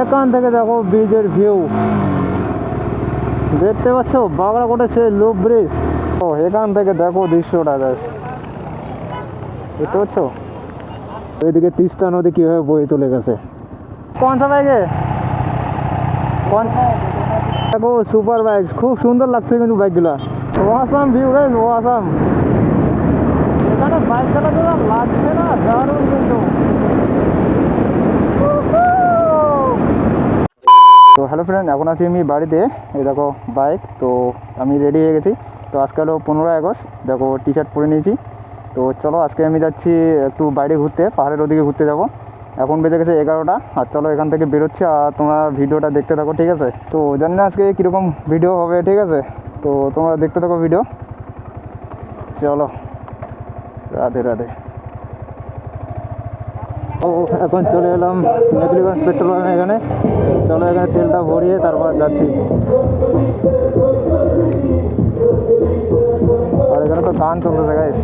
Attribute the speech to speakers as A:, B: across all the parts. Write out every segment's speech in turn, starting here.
A: এখান থেকে দেখো ব্রিজের ভিউ দেখতে পাচ্ছ, বাগড়াকোটে সে লুপ ব্রিজ। ও এখান থেকে দেখো দৃশ্যটা জাস্ট দেখতে পাচ্ছ, ওইদিকে তিস্তা নদী কিভাবে বয়ে চলে গেছে। কোন সা বাইকে দেখো সুপার বাইক, খুব সুন্দর লাগছে কিন্তু বাইকগুলা। Awesome view guys, awesome. এখানে বাইক চালাতে লাগছে না, দারুণ কিন্তু। তো হ্যালো ফ্রেন্ড, এখন আছি আমি বাড়িতে। এই দেখো বাইক, তো আমি রেডি হয়ে গেছি। তো আজকে হলো 15ই আগস্ট, দেখো টি শার্ট পরে নিয়েছি। তো চলো আজকে আমি যাচ্ছি একটু বাইরে ঘুরতে, পাহাড়ের ওদিকে ঘুরতে যাব। এখন বেজে গেছে 11টা, আর চলো এখান থেকে বেরোচ্ছি, আর তোমরা ভিডিওটা দেখতে থাকো, ঠিক আছে? তো জানি না আজকে কীরকম ভিডিও হবে, ঠিক আছে? তো তোমরা দেখতে থাকো ভিডিও, চলো। রাধে রাধে। ও এখন চলে এলাম মেখলিগঞ্জ পেট্রোল পাম্প এখানে। চলো এখানে তেলটা ভরিয়ে তারপর যাচ্ছি। আর এখানে তো গান চলতেছে গাইস।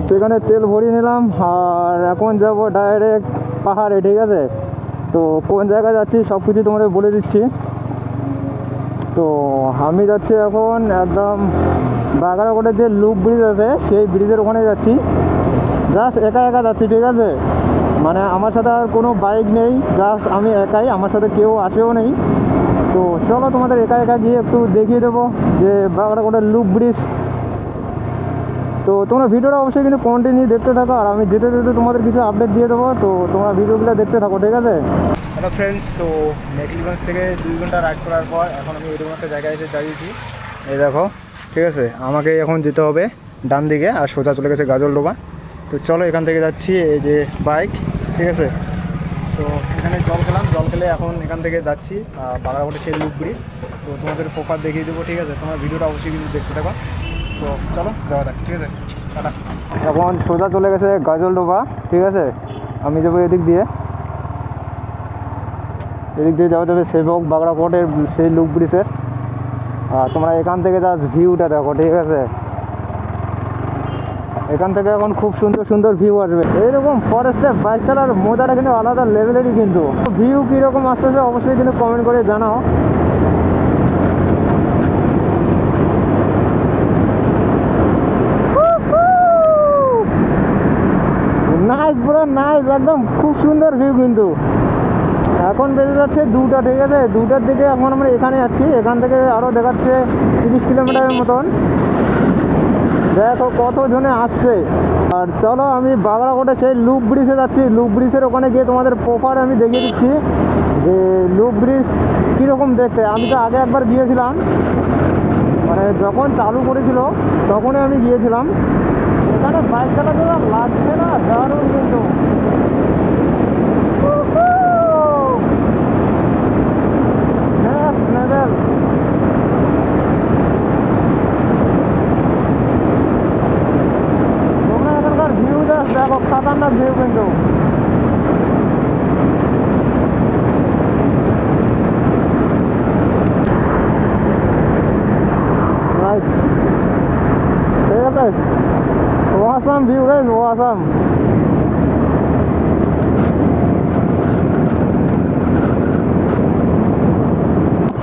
A: তো এখানে তেল ভরিয়ে নিলাম, আর এখন যাব ডাইরেক্ট পাহাড়ে, ঠিক আছে? তো কোন জায়গায় যাচ্ছি সব কিছু তোমাদের বলে দিচ্ছি। তো আমি যাচ্ছি এখন একদম বাগড়াকোটের যে লুপ ব্রিজ আছে সেই ব্রিজের ওখানে যাচ্ছি। জাস্ট একা একা যাচ্ছি, ঠিক আছে? মানে আমার সাথে আর কোনো বাইক নেই, জাস্ট আমি একাই, আমার সাথে কেউ আসেও নেই। তো চলো তোমাদের একা একা গিয়ে একটু দেখিয়ে দেবো যে বাগড়াকোটের লুপ ব্রিজ। তো তোমরা ভিডিওটা অবশ্যই কিন্তু কন্টিনিউ দেখতে থাকো, আর আমি যেতে যেতে তোমাদের কিছু আপডেট দিয়ে দেবো। তো তোমরা ভিডিওগুলো দেখতে থাকো, ঠিক আছে? হ্যালো ফ্রেন্ডস, তো মেখলিগঞ্জ থেকে 2 ঘন্টা রাইড করার পর এখন আমি এরকম একটা জায়গায় এসে দাঁড়িয়েছি। এই দেখো, ঠিক আছে? আমাকে এখন যেতে হবে ডান দিকে, আর সোজা চলে গেছে গাজলডোবা। তো চলো এখান থেকে যাচ্ছি, এই যে বাইক, ঠিক আছে? তো এখানে জল খেলাম, জল খেলে এখন এখান থেকে যাচ্ছি বাগড়াকোটে সেই লুপ ব্রিজ। তো তোমাদের প্রপার দেখিয়ে দেবো, ঠিক আছে? তোমার ভিডিওটা অবশ্যই কিন্তু দেখতে থাকো। তো চলো যাওয়া যাক, ঠিক আছে? টাটা। এখন সোজা চলে গেছে গাজলডোবা, ঠিক আছে? আমি যাবো এদিক দিয়ে যাওয়া যাবে সেবক বাগড়াকোটের সেই লুপ ব্রিজের। আর তোমরা এখান থেকে জাস্ট ভিউটা দেখো, ঠিক আছে? এখান থেকে এখন খুব সুন্দর সুন্দর ভিউ আসবে। এইরকম ফরেস্টে বাইক চালার মজাটা কিন্তু আলাদা লেভেলেরই কিন্তু। ভিউ কীরকম আসতেছে অবশ্যই কিন্তু কমেন্ট করে জানাও। নাইস ব্রো, নাইস, একদম খুব সুন্দর ভিউ কিন্তু। এখন বেজে যাচ্ছে 2টা, ঠিক আছে? 2টার দিকে এখন আমরা এখানে যাচ্ছি, এখান থেকে আরও দেখাচ্ছে 30 কিলোমিটারের মতন। দেখো কতজনে আসছে। আর চলো আমি বাগড়াকোটে সেই লুপ ব্রিজে যাচ্ছি। লুপ ব্রিজের ওখানে গিয়ে তোমাদের প্রপার আমি দেখিয়ে দিচ্ছি যে লুপ ব্রিজ কীরকম দেখতে। আমি তো আগে একবার গিয়েছিলাম, মানে যখন চালু করেছিল তখনই আমি গিয়েছিলাম। এখানে বাইক চালাতে লাগছে না, দারুণ কিন্তু। তোমরা এখানকার ভিউ জাস্ট দেখো, খাতারনাক ভিউ কিন্তু। ঠিক আছে, awesome view guys, awesome.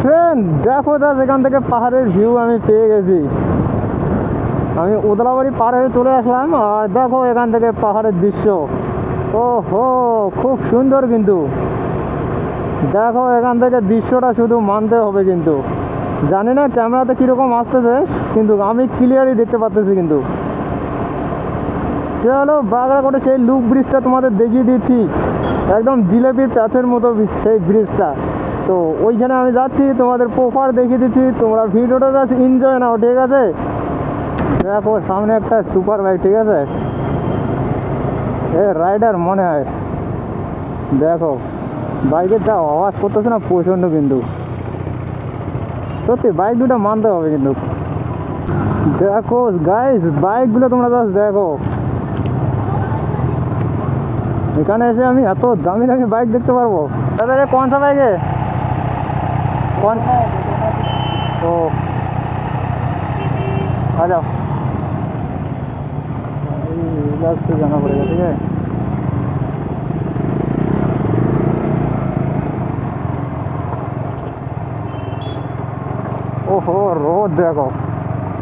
A: Friend দেখো জাস্ট এখান থেকে পাহাড়ের ভিউ আমি পেয়ে গেছি। আমি উদলাবাড়ি পার হয়ে চলে আসলাম, আর দেখো এখান থেকে পাহাড়ের দৃশ্য। ও হো, খুব সুন্দর কিন্তু। দেখো এখান থেকে দৃশ্যটা শুধু মানতে হবে কিন্তু। জানি না ক্যামেরাতে কীরকম আসতেছে, কিন্তু আমি ক্লিয়ারই দেখতে পাচ্তেছি কিন্তু। চলো বাগড়াকোটে সেই লুপ ব্রিজটা তোমাদের দেখিয়ে দিচ্ছি, একদম জিলেপির প্যাচের মতো সেই ব্রিজটা। তো ওইখানে আমি যাচ্ছি, তোমাদের প্রপার দেখিয়ে দিচ্ছি। তোমরা ভিডিওটা জাস্ট এনজয় নাও, ঠিক আছে? দেখো সামনে একটা সুপার বাইক, ঠিক আছে? এ রাইডার মনে হয়। দেখো বাইকের যা আওয়াজ করতেছে না, প্রচণ্ড কিন্তু। সত্যি বাইক দুটো মানতে হবে কিন্তু। দেখো গাইস বাইকগুলো তোমরা জাস্ট দেখো। এখানে এসে আমি এত দামি দামি বাইক দেখতে পারবো। দাদা কোন সা বাইকে কোন? ও आ जाओ, रिलैक्स से जाना पड़ेगा, ठीक है? ওহো রোড দেখো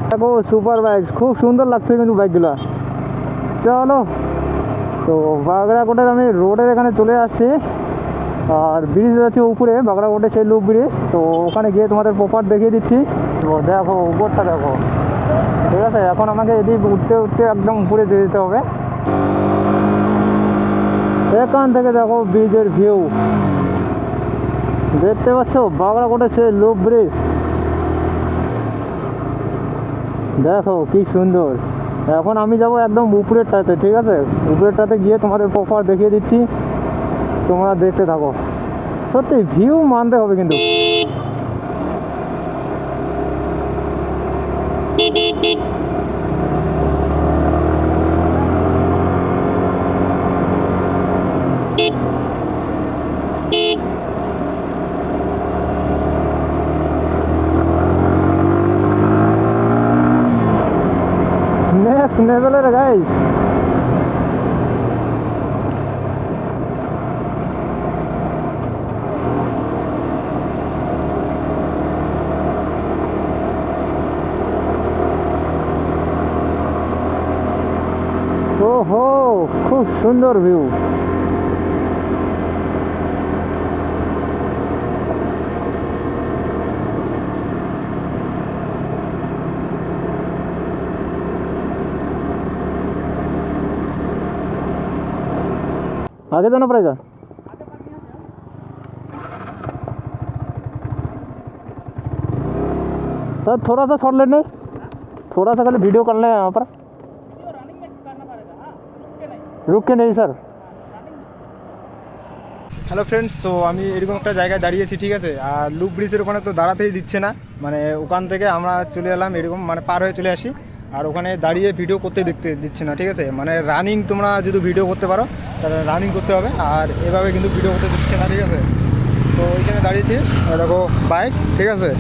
A: দেখো, সুপার বাইক, খুব সুন্দর লাগছে কিন্তু বাইকগুলো। চলো, তো বাগড়াকোটের আমি রোডের এখানে চলে আসছি, আর ব্রিজ আছে উপরে বাগড়াকোটে, সেই লুপ ব্রিজ। তো ওখানে গিয়ে তোমাদের প্রপার দেখিয়ে দিচ্ছি। তো দেখো উপরটা দেখো, ঠিক আছে। এখন আমাকে এদিক উঠতে উঠতে একদম উপরে যেতে হবে। এখান থেকে দেখো ব্রিজের ভিউ, দেখতে পাচ্ছ বাগড়াকোটে সেই লুপ ব্রিজ, দেখো কি সুন্দর। এখন আমি যাব একদম উপরেরটাতে, ঠিক আছে। উপরেরটাতে গিয়ে তোমাদের প্রপার দেখিয়ে দিচ্ছি, তোমরা দেখতে থাকো। সত্যি ভিউ মানতে হবে কিন্তু। নেক্সট লেভেলের গাইস। ওহো খুব সুন্দর ভিউ। आगे जाना पड़ेगा। सर थोड़ा सा शॉर्ट लेने, थोड़ा सा खाली वीडियो करना है यहाँ पर। रुक के नहीं सर। হ্যালো ফ্রেন্ডস, সো আমি এরকম একটা জায়গায় দাঁড়িয়েছি, ঠিক আছে। আর লুপ ব্রিজের ওখানে তো দাঁড়াতেই দিচ্ছে না, মানে ওখান থেকে আমরা চলে এলাম এরকম, মানে পার হয়ে চলে আসি। আর ওখানে দাঁড়িয়ে ভিডিও করতে দেখতে দিচ্ছে না, ঠিক আছে। মানে রানিং তোমরা যদি ভিডিও করতে পারো তাহলে রানিং করতে হবে, আর এভাবে কিন্তু ভিডিও করতে দিচ্ছে না, ঠিক আছে। তো ওইখানে দাঁড়িয়েছি, দেখো বাইক, ঠিক আছে।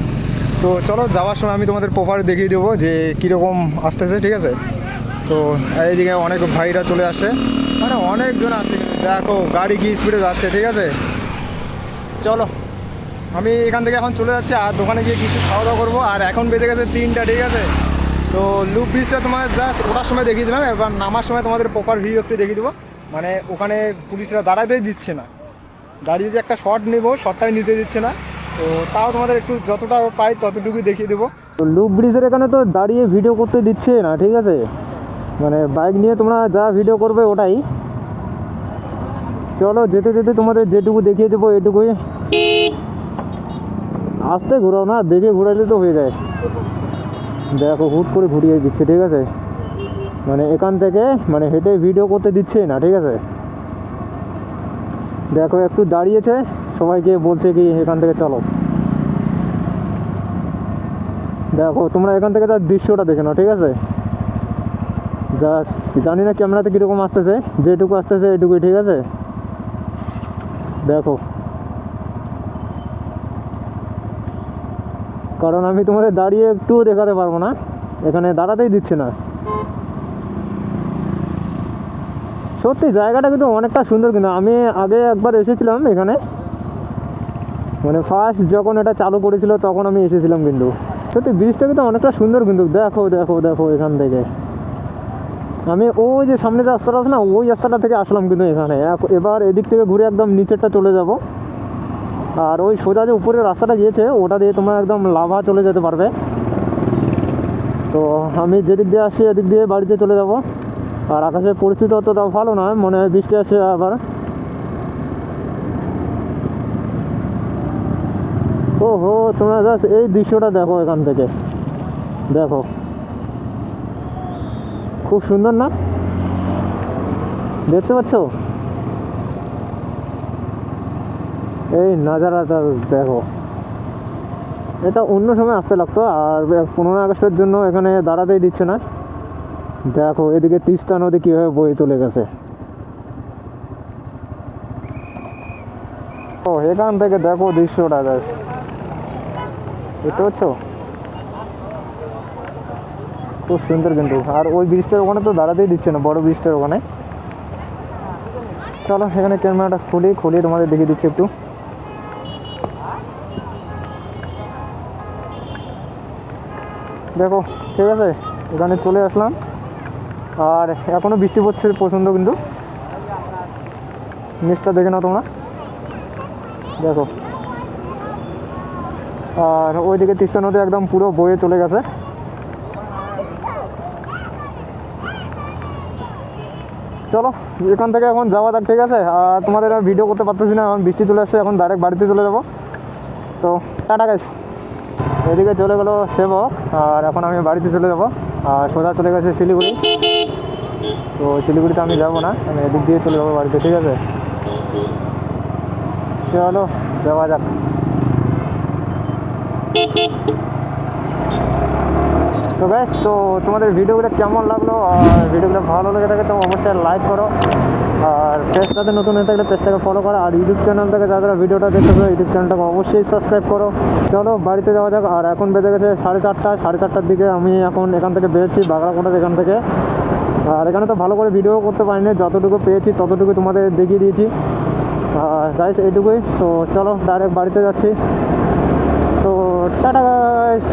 A: তো চলো যাওয়ার সময় আমি তোমাদের প্রপার দেখিয়ে দেবো যে কীরকম আসতেছে, ঠিক আছে। তো এইদিকে অনেক ভাইরা চলে আসে, মানে অনেকজন আসছে, দেখো গাড়ি কি স্পিডে যাচ্ছে, ঠিক আছে। চলো আমি এখান থেকে এখন চলে যাচ্ছি, আর দোকানে গিয়ে কিছু খাওয়া দাওয়া করবো। আর এখন বেজে গেছে 3টা, ঠিক আছে। তো লুপ ব্রিজটা তোমার জাস্ট ওঠার সময় দেখিয়ে দিলাম, এবার নামার সময় তোমাদের প্রপার ভিউ একটু দেখিয়ে দেবো। মানে ওখানে পুলিশরা দাঁড়াতেই দিচ্ছে না, দাঁড়িয়ে যে একটা শর্ট নেবো, শর্টটাই নিতে দিচ্ছে না। তো তাও তোমাদের একটু যতটা পাই ততটুকুই দেখিয়ে দেবো। তো লুপ ব্রিজের এখানে তো দাঁড়িয়ে ভিডিও করতে দিচ্ছে না, ঠিক আছে। মানে বাইক নিয়ে তোমরা যা ভিডিও করবে ওটাই। চলো যেতে যেতে তোমাদের যেটুকু দেখিয়ে দেবো এটুকুই। আস্তে ঘোরাও না, দেখে ঘোরালে তো হয়ে যায়। দেখো হুট করে ঘুরিয়ে দিচ্ছে, ঠিক আছে। মানে এখান থেকে মানে হেঁটে ভিডিও করতে দিচ্ছে না, ঠিক আছে। দেখো একটু দাঁড়িয়েছে, সবাইকে বলছে কি এখান থেকে চলো। দেখো তোমরা এখান থেকে তার দৃশ্যটা দেখে নাও, ঠিক আছে। জাস্ট জানি না ক্যামেরাতে কীরকম আসতেছে, যেটুকু আসতেছে এটুকুই, ঠিক আছে। দেখো, কারণ আমি তোমাদের দাঁড়িয়ে একটুও দেখাতে পারবো না, এখানে দাঁড়াতেই দিচ্ছে না। সত্যি জায়গাটা কিন্তু অনেকটা সুন্দর, কিন্তু আমি আগে একবার এসেছিলাম এখানে, মানে ফার্স্ট যখন এটা চালু করেছিল তখন আমি এসেছিলাম। কিন্তু সত্যি ব্রিজটা কিন্তু অনেকটা সুন্দর, কিন্তু দেখো দেখো দেখো এখান থেকে আমি ওই যে সামনে যে রাস্তাটা আছে না, ওই রাস্তাটা থেকে আসলাম কিন্তু এখানে। এবার এদিক থেকে ঘুরে একদম নিচেরটা চলে যাব, আর ওই সোজা যে উপরের রাস্তাটা গিয়েছে ওটা দিয়ে তোমরা একদম লাভা চলে যেতে পারবে। তো আমি যেদিক দিয়ে আসছি এদিক দিয়ে বাড়িতে চলে যাব। আর আকাশের পরিস্থিতি অতটা ভালো নয়, মনে হয় বৃষ্টি আসে আবার। ওহো তোমরা জাস্ট এই দৃশ্যটা দেখো এখান থেকে, দেখো খুব সুন্দর না, দেখতে পাচ্ছ এই নাজারাটা দেখো। এটা অন্য সময় আসতে লাগতো, আর 15 আগস্টের জন্য এখানে দাঁড়াতেই দিচ্ছে না। দেখো এদিকে তিস্তা নদী কীভাবে বয়ে চলে গেছে। ও এখান থেকে দেখো দৃশ্যটা জাস্ট, দেখতে পাচ্ছ খুব সুন্দর কিন্তু। আর ওই ব্রিজটার ওখানে তো দাঁড়াতেই দিচ্ছে না, বড় ব্রিজটার ওখানে। চলো এখানে ক্যামেরাটা খুলিয়ে তোমাদের দেখিয়ে দিচ্ছি একটু। দেখো ঠিক আছে, এখানে চলে আসলাম আর এখনও বৃষ্টি পড়ছে প্রচণ্ড, কিন্তু নিচটা দেখে নাও তোমরা, দেখো। আর ওইদিকে তিস্তা নদী একদম পুরো বয়ে চলে গেছে। চলো এখান থেকে এখন যাওয়া যাক, ঠিক আছে। আর তোমাদের আর ভিডিও করতে পারতেছি না, এখন বৃষ্টি চলে আসছে, এখন ডাইরেক্ট বাড়িতে চলে যাবো। তো টাটা গাইস। এদিকে চলে গেলো সেবক, আর এখন আমি বাড়িতে চলে যাবো। আর সোজা চলে গেছে শিলিগুড়ি। তো শিলিগুড়িতে আমি যাবো না, আমি এদিক দিয়ে চলে যাবো বাড়িতে, ঠিক আছে। চলো যাওয়া যাক। সো গাইস, তো তোমাদের ভিডিওগুলো কেমন লাগলো, আর ভিডিওগুলো ভালো লেগে থাকে তো অবশ্যই লাইক করো, আর পেজটাতে নতুন হয়ে থাকলে পেজটাকে ফলো করো, আর ইউটিউব চ্যানেল থেকে যারা ভিডিওটা দেখতেছো ইউটিউব চ্যানেলটাকে অবশ্যই সাবস্ক্রাইব করো। চলো বাড়িতে যাওয়া যাক। আর এখন বেজে গেছে 4:30, 4:30টার দিকে আমি এখন এখান থেকে বেরোচ্ছি, বাগড়াকোটার এখান থেকে। আর এখানে তো ভালো করে ভিডিও করতে পারিনি, যতটুকু পেয়েছি ততটুকু তোমাদের দেখিয়ে দিয়েছি। আর গাইস এইটুকুই, তো চলো ডাইরেক্ট বাড়িতে যাচ্ছি। তো টাটা গাইস।